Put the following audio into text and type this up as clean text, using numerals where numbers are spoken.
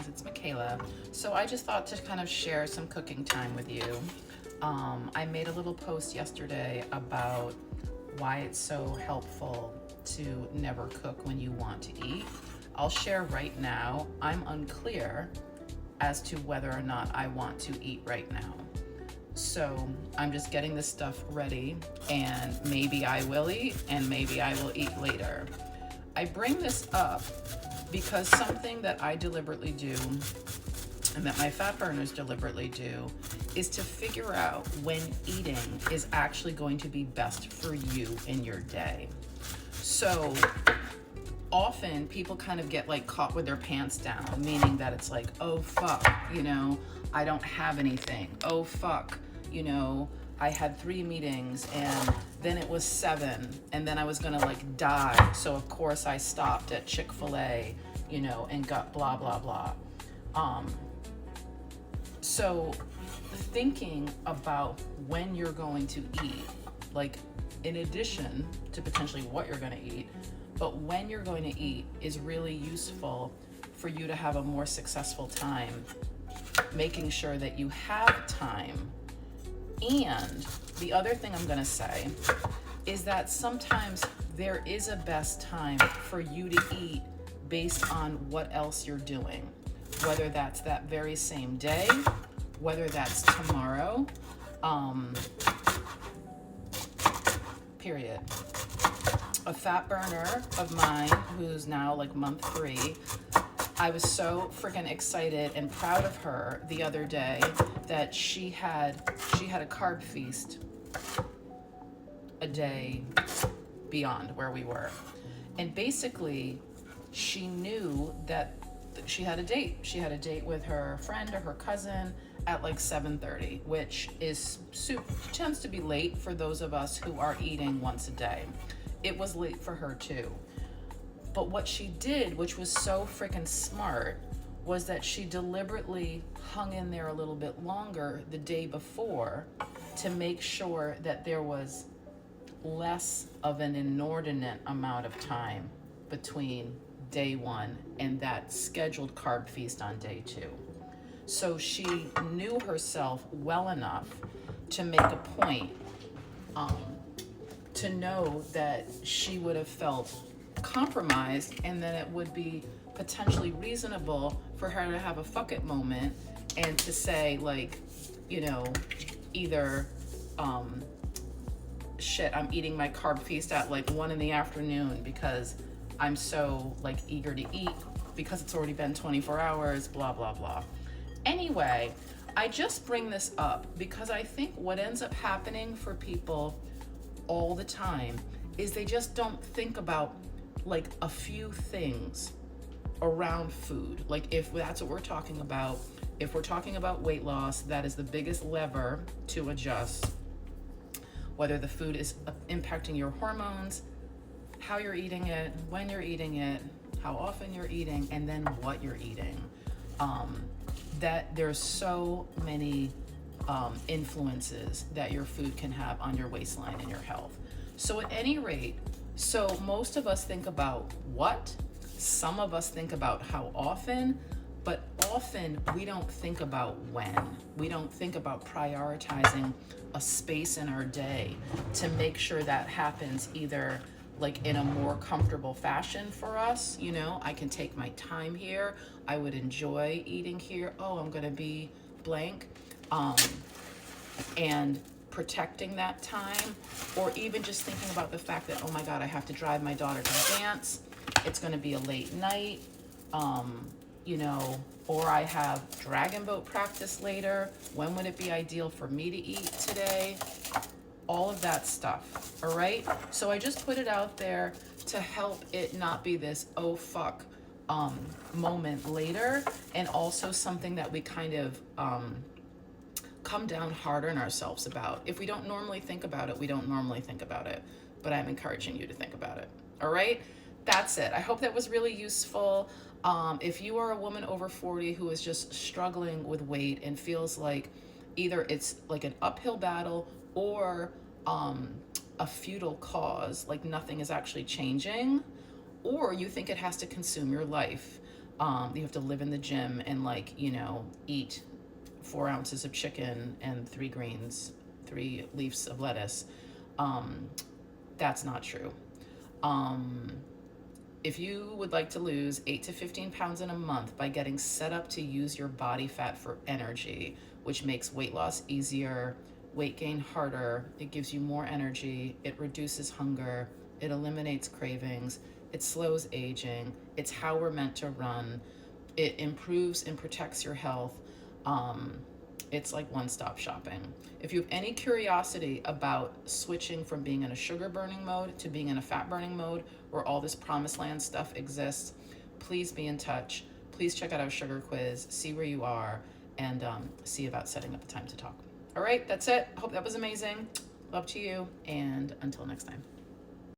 guys, it's Michaela. So I just thought to kind of share some cooking time with you. I made a little post yesterday about why it's so helpful to never cook when you want to eat. I'll share right now, I'm unclear as to whether or not I want to eat right now. So I'm just getting this stuff ready, and maybe I will eat and maybe I will eat later. I bring this up because something that I deliberately do and that my fat burners deliberately do is to figure out when eating is actually going to be best for you in your day. So often people kind of get like caught with their pants down, meaning that it's like, oh fuck, I don't have anything. Oh fuck, I had 3 meetings and then it was 7 and then I was gonna like die. So of course I stopped at Chick-fil-A, and got blah, blah, blah. So thinking about when you're going to eat, like in addition to potentially what you're gonna eat, but when you're going to eat is really useful for you to have a more successful time, making sure that you have time. And the other thing I'm gonna say is that sometimes there is a best time for you to eat based on what else you're doing, whether that's that very same day, whether that's tomorrow, period. A fat burner of mine who's now like month 3, I was so freaking excited and proud of her the other day that she had a carb feast a day beyond where we were. And basically she knew that she had a date. She had a date with her friend or her cousin at like 7:30, which tends to be late for those of us who are eating once a day. It was late for her too. But what she did, which was so freaking smart, was that she deliberately hung in there a little bit longer the day before to make sure that there was less of an inordinate amount of time between day 1 and that scheduled carb feast on day 2. So she knew herself well enough to make a point to know that she would have felt compromised and that it would be potentially reasonable for her to have a fuck it moment and to say like, either shit, I'm eating my carb feast at like 1 p.m. because I'm so like eager to eat because it's already been 24 hours, blah, blah, blah. Anyway, I just bring this up because I think what ends up happening for people all the time is they just don't think about like a few things around food. Like if that's what we're talking about, if we're talking about weight loss, that is the biggest lever to adjust. Whether the food is impacting your hormones, how you're eating it, when you're eating it, how often you're eating, and then what you're eating. That there's so many influences that your food can have on your waistline and your health. So at any rate, so most of us think about what, some of us think about how often, but often we don't think about when. We don't think about prioritizing a space in our day to make sure that happens either like in a more comfortable fashion for us. I can take my time here. I would enjoy eating here. Oh, I'm gonna be blank. And protecting that time, or even just thinking about the fact that, oh my God, I have to drive my daughter to dance. It's gonna be a late night, or I have dragon boat practice later. When would it be ideal for me to eat today? All of that stuff, all right? So I just put it out there to help it not be this, oh fuck, moment later, and also something that we kind of come down hard on ourselves about. If we don't normally think about it, we don't normally think about it, but I'm encouraging you to think about it, all right? That's it. I hope that was really useful. If you are a woman over 40 who is just struggling with weight and feels like either it's like an uphill battle or a futile cause, like nothing is actually changing, or you think it has to consume your life, You have to live in the gym and, like, you know, eat 4 ounces of chicken and 3 greens, 3 leaves of lettuce. Um, that's not true. Um, if you would like to lose 8 to 15 pounds in a month by getting set up to use your body fat for energy, which makes weight loss easier, weight gain harder, it gives you more energy, it reduces hunger, it eliminates cravings, it slows aging, it's how we're meant to run, it improves and protects your health. Um, it's like one-stop shopping. If you have any curiosity about switching from being in a sugar burning mode to being in a fat burning mode where all this promised land stuff exists, please be in touch. Please check out our sugar quiz, see where you are, and see about setting up a time to talk. All right, that's it. Hope that was amazing. Love to you, and until next time.